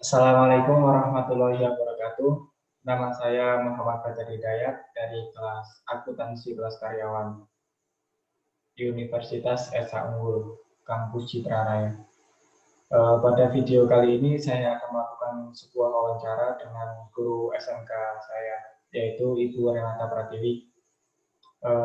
Assalamualaikum warahmatullahi wabarakatuh. Nama saya Muhammad Fajar Hidayat dari kelas Akuntansi Kelas Karyawan Universitas Esa Unggul, Kampus Citra Raya. Pada video kali ini saya akan melakukan sebuah wawancara dengan guru SMK saya, yaitu Ibu Renata Pratiwi,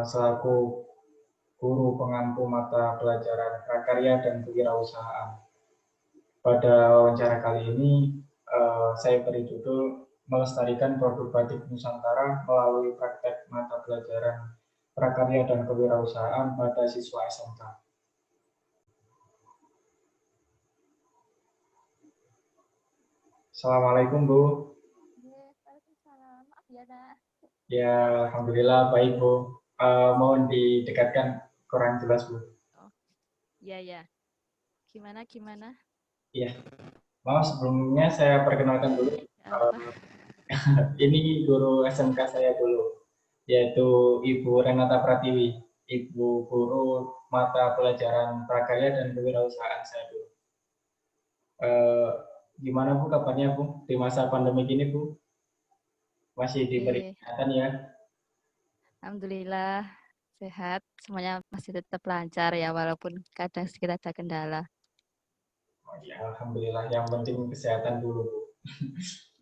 selaku guru pengampu mata pelajaran prakarya dan kewirausahaan. Pada wawancara kali ini, saya beri judul melestarikan produk batik Nusantara melalui praktek mata pelajaran prakarya dan kewirausahaan pada siswa SMK. Assalamualaikum Bu. Waalaikumsalam. Maaf ya, Nak. Ya, alhamdulillah baik Bu. Mohon didekatkan, kurang jelas Bu. Oh, iya. Gimana? Iya, mau sebelumnya saya perkenalkan dulu. Apa? Ini guru SMK saya dulu, yaitu Ibu Renata Pratiwi, Ibu guru mata pelajaran prakarya dan kewirausahaan saya dulu. Gimana Bu kabarnya Bu di masa pandemi ini Bu? Masih diberi kesehatan ya? Alhamdulillah sehat. Semuanya masih tetap lancar ya, walaupun kadang sedikit ada kendala. Oh, ya, alhamdulillah. Yang penting kesehatan dulu Bu.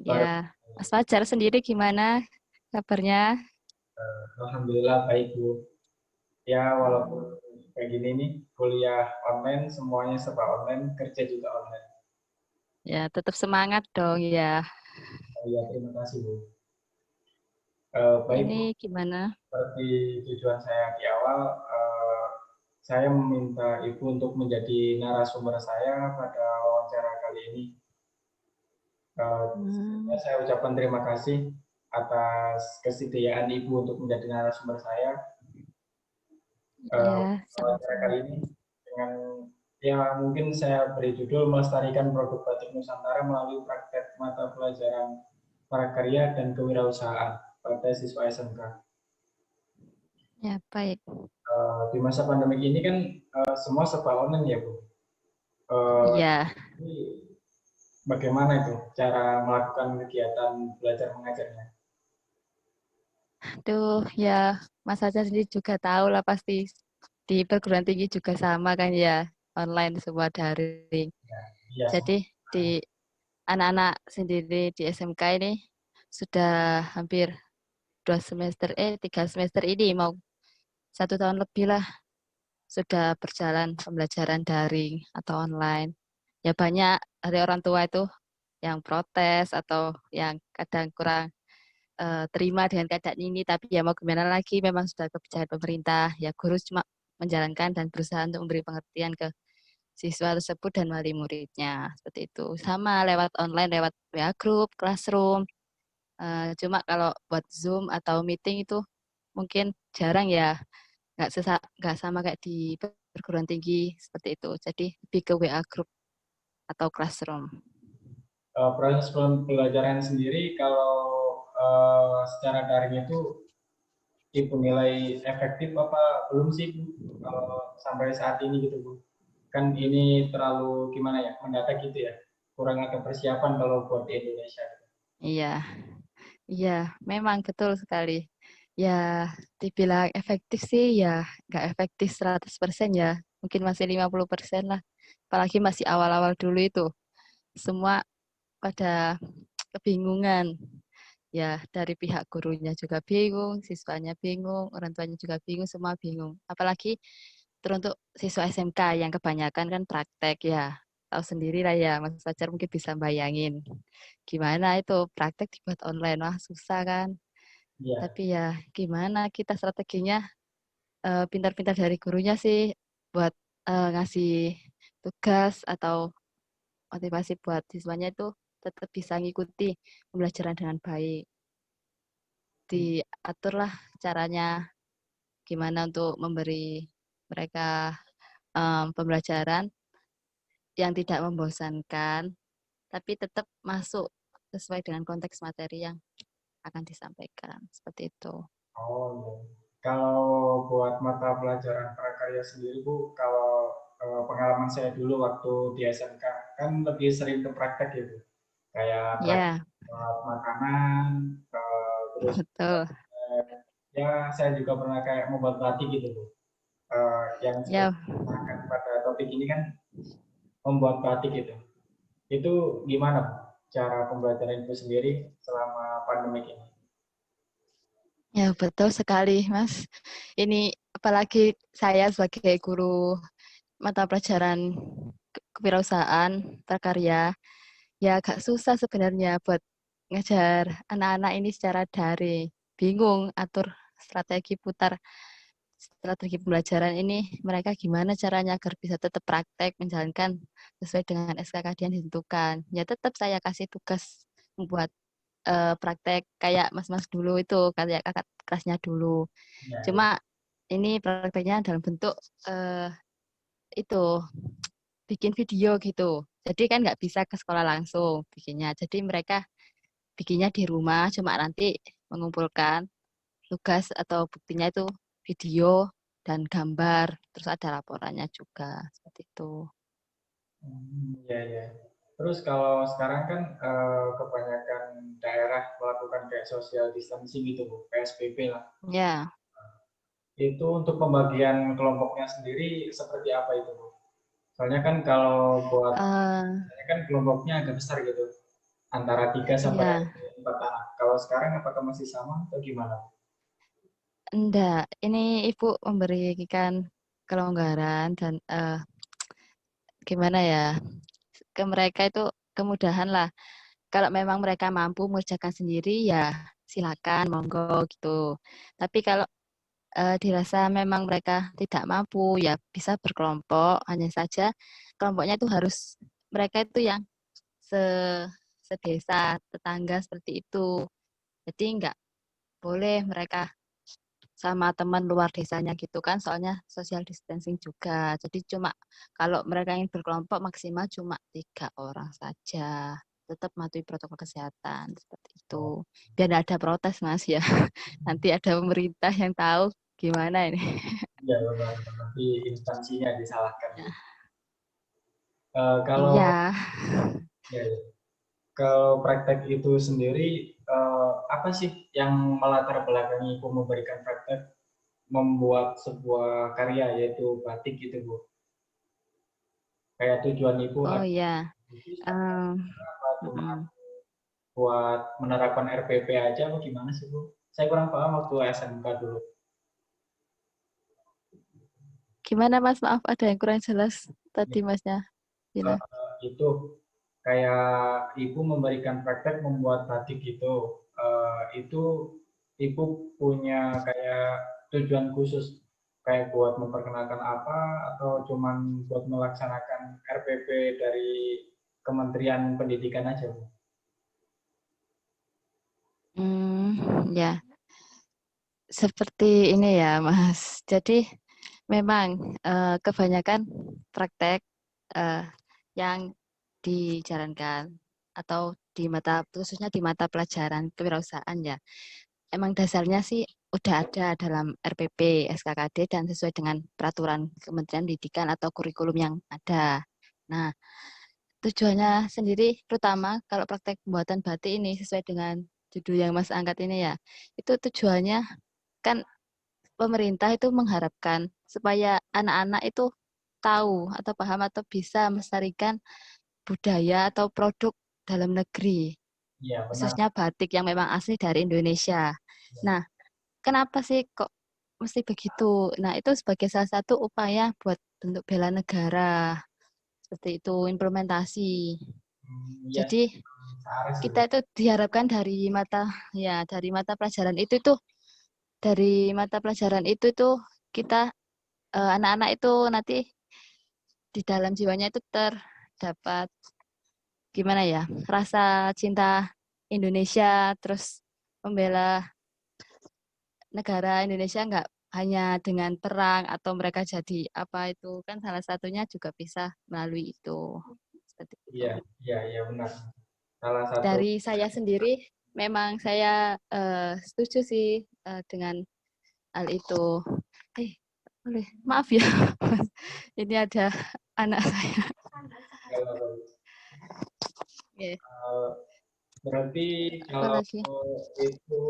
Ya, Mas Fajar sendiri gimana kabarnya? Alhamdulillah baik Bu. Ya walaupun kayak gini nih, kuliah online, semuanya serba online, kerja juga online. Ya, tetap semangat dong ya. Ya terima kasih Bu. Baik Bu, Ini gimana? seperti tujuan saya di awal, saya meminta Ibu untuk menjadi narasumber saya pada wawancara kali ini. Sebelumnya saya ucapkan terima kasih atas kesediaan Ibu untuk menjadi narasumber saya. Ya, Wawancara sama-sama. kali ini dengan ya mungkin saya beri judul melestarikan produk batik Nusantara melalui praktek mata pelajaran prakarya dan kewirausahaan pada siswa SMK. Ya, baik. Di masa pandemi ini kan semua serba online ya Bu. Iya. Ini bagaimana itu cara melakukan kegiatan belajar mengajarnya? Aduh, ya Mas Fajar sendiri juga tahu lah pasti di perguruan tinggi juga sama kan ya, online semua daring. Iya, Jadi di anak-anak sendiri di SMK ini sudah hampir 3 semester ini mau 1 tahun lebih lah sudah berjalan pembelajaran daring atau online. Ya banyak dari orang tua itu yang protes atau yang kadang kurang terima dengan keadaan ini, tapi ya mau gimana lagi, memang sudah kebijakan pemerintah. Ya guru cuma menjalankan dan berusaha untuk memberi pengertian ke siswa tersebut dan wali muridnya seperti itu. Sama lewat online, lewat WA group, classroom. Cuma kalau buat Zoom atau meeting itu mungkin jarang ya, nggak sama kayak di perguruan tinggi seperti itu. Jadi lebih ke WA group atau classroom. proses pembelajaran sendiri kalau secara daring itu Ibu nilai efektif apa belum sih Bu? Kalau sampai saat ini gitu Bu? Kan ini terlalu gimana ya, mendadak gitu ya, kurang ada persiapan kalau buat di Indonesia. Iya, iya, memang betul sekali. Ya, dibilang efektif sih ya nggak efektif 100% ya. Mungkin masih 50% lah. Apalagi masih awal-awal dulu itu. Semua pada kebingungan. Ya, dari pihak gurunya juga bingung, siswanya bingung, orang tuanya juga bingung, semua bingung. Apalagi teruntuk siswa SMK yang kebanyakan kan praktek ya. Tahu sendiri lah ya, Mas Fajar mungkin bisa bayangin. Gimana itu praktek dibuat online, wah susah kan. Iya. Tapi ya gimana kita strateginya pintar-pintar dari gurunya sih buat ngasih tugas atau motivasi buat siswanya itu tetap bisa ngikuti pembelajaran dengan baik. Diaturlah caranya gimana untuk memberi mereka pembelajaran yang tidak membosankan, tapi tetap masuk sesuai dengan konteks materi yang akan disampaikan. Seperti itu. Oh iya. Kalau buat mata pelajaran prakarya sendiri Bu, kalau pengalaman saya dulu waktu di SMK kan lebih sering ke praktek ya Bu. kayak Ya, buat makanan, terus betul. ya saya juga pernah kayak membuat batik gitu Bu. Yang seperti Ya, pada topik ini kan membuat batik gitu. Itu gimana Bu, cara pembelajaran itu sendiri selama pandemi ini? ya betul sekali, Mas. Ini apalagi saya sebagai guru mata pelajaran kewirausahaan prakarya, ya agak susah sebenarnya buat ngajar anak-anak ini secara daring. Bingung atur strategi pembelajaran ini mereka gimana caranya agar bisa tetap praktek menjalankan sesuai dengan SKKD yang ditentukan. Ya tetap saya kasih tugas membuat praktek kayak mas-mas dulu itu, kayak kakak kelasnya dulu. Ya, ya. Cuma ini prakteknya dalam bentuk itu bikin video gitu. Jadi kan nggak bisa ke sekolah langsung bikinnya. Jadi mereka bikinnya di rumah, cuma nanti mengumpulkan tugas atau buktinya itu video dan gambar, terus ada laporannya juga seperti itu. Ya, ya. Terus kalau sekarang kan kebanyakan daerah melakukan kayak social distancing gitu Bu, PSBB lah. Ya, Itu untuk pembagian kelompoknya sendiri seperti apa itu Bu? Soalnya kan kalau buat eh saya kan kelompoknya agak besar gitu, antara 3 sampai ya, 4 anak. Kalau sekarang apakah masih sama atau gimana? enggak. Ini Ibu memberikan kelonggaran dan gimana ya, ke mereka itu kemudahan lah. Kalau memang mereka mampu mengerjakan sendiri ya silakan, monggo gitu. Tapi kalau dirasa memang mereka tidak mampu ya bisa berkelompok, hanya saja kelompoknya itu harus mereka itu yang se sedesa, tetangga seperti itu. Jadi nggak boleh mereka sama teman luar desanya gitu kan, soalnya social distancing juga. Jadi cuma kalau mereka ingin berkelompok maksimal cuma 3 orang saja. Tetap mematuhi protokol kesehatan seperti Oh, itu. Biar nggak ada protes Mas ya. Nanti ada pemerintah yang tahu gimana ini. iya benar. Nanti instansinya disalahkan. Ya. Kalau Iya. ya, ya. Kalau praktek itu sendiri, apa sih yang melatar belakangi Ibu memberikan praktek membuat sebuah karya yaitu batik gitu Bu? Kayak tujuan Ibu Oh ada ya. khusus Em, apa cuma mm-mm. buat menerapkan RPP aja atau gimana sih Bu? Saya kurang paham waktu SMK dulu. Gimana Mas? Maaf ada yang kurang jelas Ya, tadi Masnya bilang. itu kayak Ibu memberikan praktek membuat batik gitu. Itu Ibu punya kayak tujuan khusus kayak buat memperkenalkan apa atau cuman buat melaksanakan RPP dari Kementerian Pendidikan aja Bu? Ya, seperti ini ya Mas. Jadi memang kebanyakan praktek eh, yang dijalankan atau di mata khususnya di mata pelajaran kewirausahaan ya. Emang dasarnya sih udah ada dalam RPP, SKKD dan sesuai dengan peraturan Kementerian Pendidikan atau kurikulum yang ada. Nah, tujuannya sendiri terutama kalau praktek pembuatan batik ini sesuai dengan judul yang Mas angkat ini ya. Itu tujuannya kan pemerintah itu mengharapkan supaya anak-anak itu tahu atau paham atau bisa melestarikan budaya atau produk dalam negeri, Iya benar. khususnya batik yang memang asli dari Indonesia. Nah, kenapa sih kok mesti begitu? Nah, itu sebagai salah satu upaya buat bentuk bela negara, seperti itu implementasi. Iya Jadi searah sih kita Bu. itu diharapkan dari mata pelajaran itu tuh dari mata pelajaran itu tuh kita anak-anak itu nanti di dalam jiwanya itu terdapat gimana ya rasa cinta Indonesia terus membela negara Indonesia nggak hanya dengan perang atau mereka jadi apa itu kan salah satunya juga bisa melalui itu seperti itu. Iya, iya, iya benar. Salah satu. Dari saya sendiri memang saya setuju sih dengan hal itu. Eh, boleh maaf ya, ini ada anak saya. Kalau Oke. Eh, Berarti kalau Apalagi? itu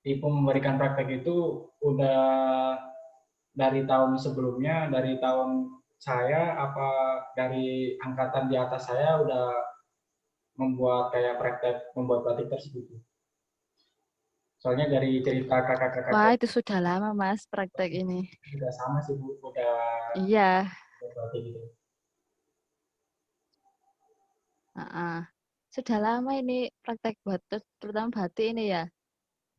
tipe memberikan praktek itu udah dari tahun sebelumnya, dari tahun saya apa dari angkatan di atas saya udah membuat kayak praktek membuat batik tersebut. Soalnya dari cerita kakak-kakak Wah, saya itu sudah lama Mas praktek ini. udah sama sih Bu, udah Iya. buat batik gitu. Heeh. Sudah lama ini praktek batik, terutama batik ini ya.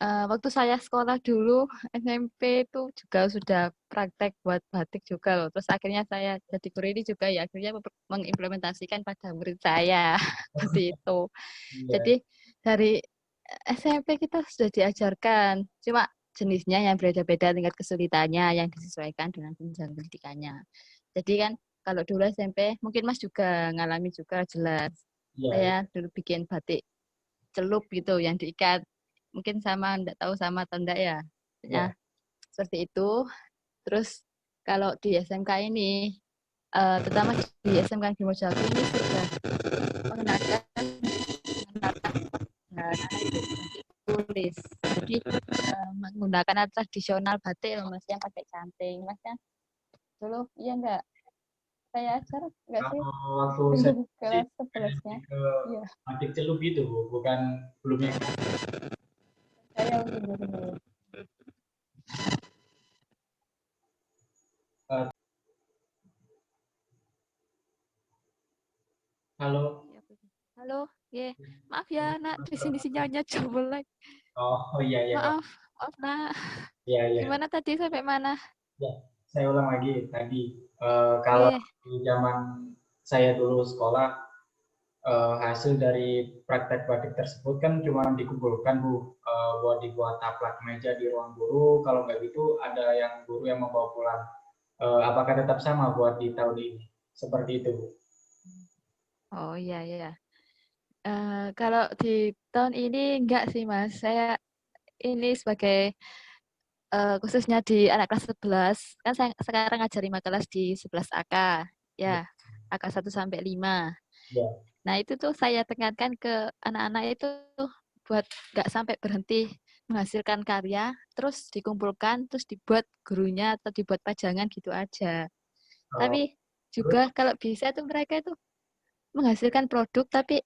Waktu saya sekolah dulu SMP itu juga sudah praktek buat batik juga loh. Terus akhirnya saya jadi guru ini juga ya akhirnya mengimplementasikan pada murid saya seperti itu. Iya, Jadi dari SMP kita sudah diajarkan, cuma jenisnya yang berbeda-beda tingkat kesulitannya yang disesuaikan dengan jenjang pendidikannya. Jadi kan kalau dulu SMP mungkin Mas juga ngalami juga jelas. iya, iya, Saya dulu bikin batik celup gitu yang diikat. Mungkin sama, enggak tahu sama atau enggak ya. Ya, iya. seperti itu. Terus kalau di SMK ini, terutama di SMK di Mojago ini sudah mengenalkan tulis. Jadi menggunakan alat tradisional batik loh Mas yang pakai canting. Mas kan dulu iya enggak? Saya ajar enggak sih? Kalau waktu saya Di sih kelas 11-nya. lebih ke Iya, batik celup gitu Bu, bukan belum yang saya dulu. eh, halo. Halo, ye. Maaf ya, nak. Di sini sinyalnya jelek. Oh iya iya Kak. Maaf, maaf, nak. Iya iya. Gimana tadi sampai mana? Ya, saya ulang lagi tadi. Kalau Ye. di zaman saya dulu sekolah, hasil dari praktek batik tersebut kan cuma dikumpulkan Bu, buat dibuat taplak meja di ruang guru. Kalau nggak gitu ada yang guru yang membawa pulang. Apakah tetap sama buat di tahun ini? Seperti itu Bu. Oh iya, iya. Kalau di tahun ini enggak sih, Mas. Saya ini sebagai khususnya di anak kelas 11, kan saya sekarang ngajar 5 kelas di 11 AK, Ya, ya, AK 1 sampai 5. ya. Nah, itu tuh saya tekankan ke anak-anak itu buat nggak sampai berhenti menghasilkan karya, terus dikumpulkan, terus dibuat gurunya atau dibuat pajangan gitu aja. Oh, Tapi terus? juga kalau bisa tuh mereka itu menghasilkan produk tapi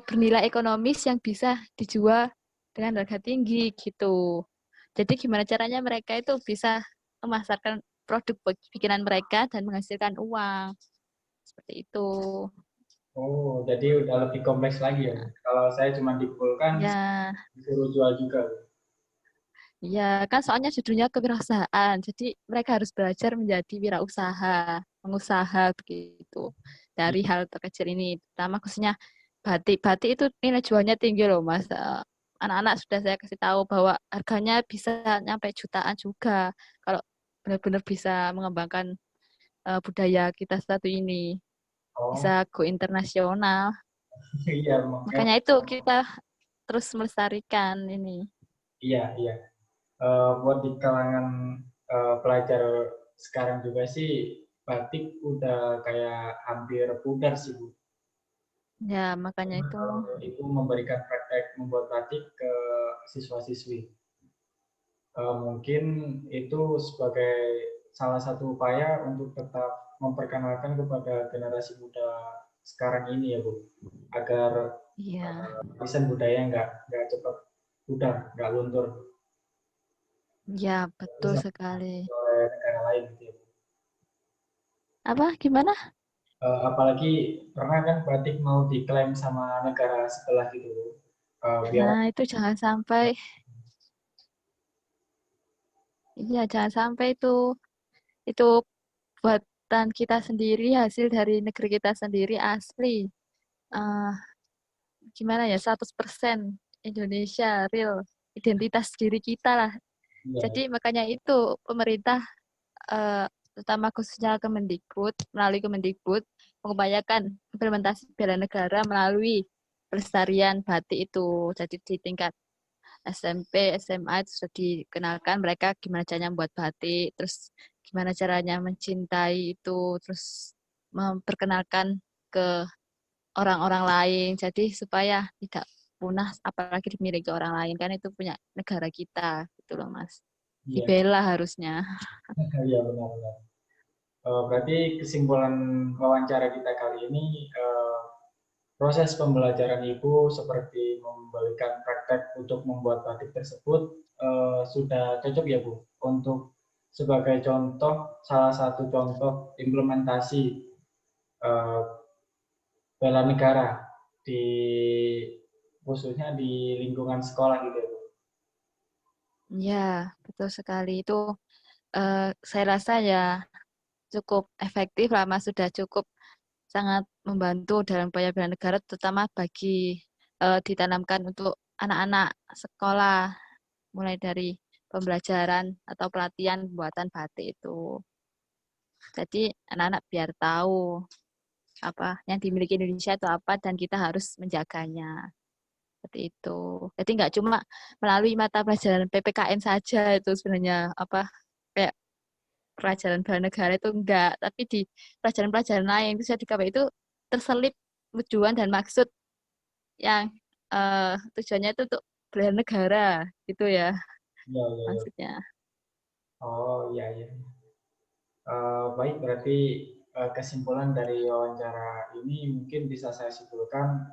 bernilai ekonomis yang bisa dijual dengan harga tinggi gitu. Jadi gimana caranya mereka itu bisa memasarkan produk bikinan mereka dan menghasilkan uang. Seperti itu. Oh, jadi udah lebih kompleks lagi ya. Kalau saya cuma dikumpulkan, Ya, disuruh jual juga. ya kan soalnya judulnya kewirausahaan. Jadi mereka harus belajar menjadi wirausaha, pengusaha begitu. Dari hal terkecil ini, terutama khususnya batik. Batik itu nilai jualnya tinggi loh, Mas. Anak-anak sudah saya kasih tahu bahwa harganya bisa nyampe jutaan juga kalau benar-benar bisa mengembangkan budaya kita satu ini. Bisa Oh, go internasional. iya, memang. Makanya itu kita terus melestarikan ini. Iya, iya. Buat di kalangan pelajar sekarang juga sih, batik udah kayak hampir pudar sih, Bu. Ya, makanya itu. Itu memberikan praktek membuat batik ke siswa-siswi. Mungkin itu sebagai salah satu upaya untuk tetap memperkenalkan kepada generasi muda sekarang ini ya Bu, agar Iya. warisan budaya nggak cepat pudar, nggak luntur Ya, betul sama sekali. oleh negara lain gitu ya. Apa? Gimana? Apalagi pernah kan batik mau diklaim sama negara sebelah gitu, biar Nah, itu jangan sampai. Iya, jangan sampai itu buatan kita sendiri, hasil dari negeri kita sendiri asli. Eh, Gimana ya? 100% Indonesia real identitas diri kita lah. ya, Jadi makanya itu pemerintah terutama khususnya Kemendikbud, melalui Kemendikbud, mengupayakan implementasi bela negara melalui pelestarian batik itu. Jadi di tingkat SMP, SMA itu sudah dikenalkan mereka gimana caranya membuat batik, terus gimana caranya mencintai itu, terus memperkenalkan ke orang-orang lain. Jadi supaya tidak punah apalagi dimiliki orang lain kan itu punya negara kita gitu loh Mas. Iya, Dibela harusnya. iya benar-benar. Berarti kesimpulan wawancara kita kali ini, proses pembelajaran Ibu seperti memberikan praktek untuk membuat batik tersebut sudah cocok ya Bu untuk sebagai contoh, salah satu contoh implementasi eh, bela negara di khususnya di lingkungan sekolah gitu ya Bu. Ya, betul sekali. Itu saya rasa ya cukup efektif lah Mas, sudah cukup sangat membantu dalam upaya bela negara terutama bagi ditanamkan untuk anak-anak sekolah mulai dari pembelajaran atau pelatihan pembuatan batik itu. Jadi anak-anak biar tahu apa yang dimiliki Indonesia itu apa dan kita harus menjaganya. Seperti itu. Jadi nggak cuma melalui mata pelajaran PPKN saja itu sebenarnya apa kayak pelajaran bela negara itu enggak, tapi di pelajaran-pelajaran lain itu saya di itu terselip tujuan dan maksud yang tujuannya itu untuk bela negara gitu ya Iya, iya, iya. maksudnya. Oh iya, iya. Baik, berarti kesimpulan dari wawancara ini mungkin bisa saya simpulkan.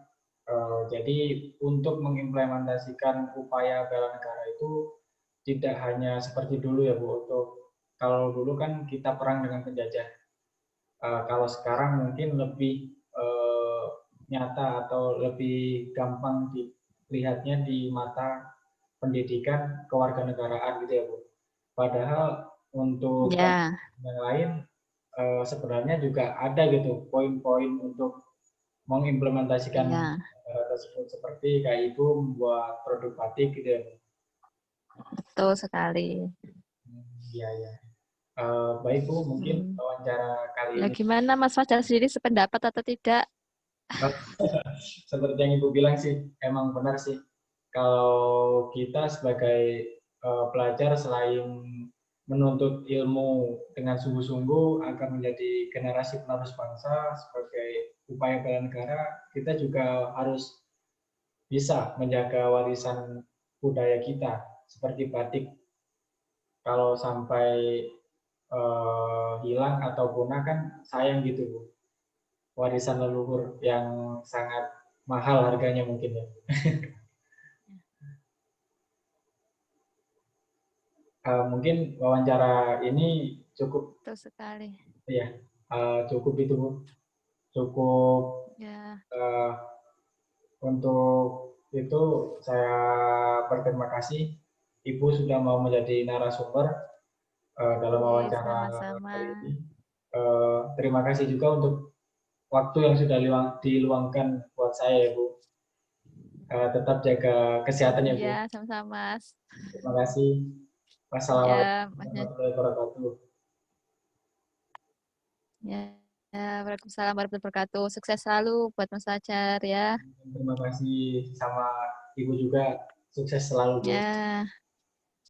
Jadi untuk mengimplementasikan upaya bela negara itu tidak hanya seperti dulu ya Bu. Untuk kalau dulu kan kita perang dengan penjajah. Kalau sekarang mungkin lebih nyata atau lebih gampang dilihatnya di mata pendidikan kewarganegaraan gitu ya Bu. Padahal untuk Ya, yang lain sebenarnya juga ada gitu poin-poin untuk mengimplementasikan iya, tersebut seperti kayak Ibu membuat produk batik gitu ya. betul sekali. Iya, iya. Baik Bu, mungkin Hmm. wawancara kali Ya ini gimana Mas Fajar sendiri sependapat atau tidak? seperti yang Ibu bilang sih, emang benar sih. Kalau kita sebagai pelajar selain menuntut ilmu dengan sungguh-sungguh agar menjadi generasi penerus bangsa sebagai upaya bela negara, kita juga harus bisa menjaga warisan budaya kita seperti batik. Kalau sampai hilang atau punah kan sayang gitu Bu. Warisan leluhur yang sangat mahal harganya mungkin ya. Mungkin wawancara ini cukup Betul sekali. ya, cukup itu Bu. Cukup Ya, uh, untuk itu saya berterima kasih Ibu sudah mau menjadi narasumber dalam oke, wawancara sama-sama. kali ini. Terima kasih juga untuk waktu yang sudah diluangkan buat saya ya Bu. Tetap jaga kesehatan ya Bu. Iya, sama-sama Mas. Terima kasih. Wassalamualaikum Ya, Masnya. warahmatullahi wabarakatuh. Ya, ya, Waalaikumsalam warahmatullahi wabarakatuh. Sukses selalu buat Mas Fajar ya. Terima kasih sama Ibu juga. Sukses selalu Bu. Ya.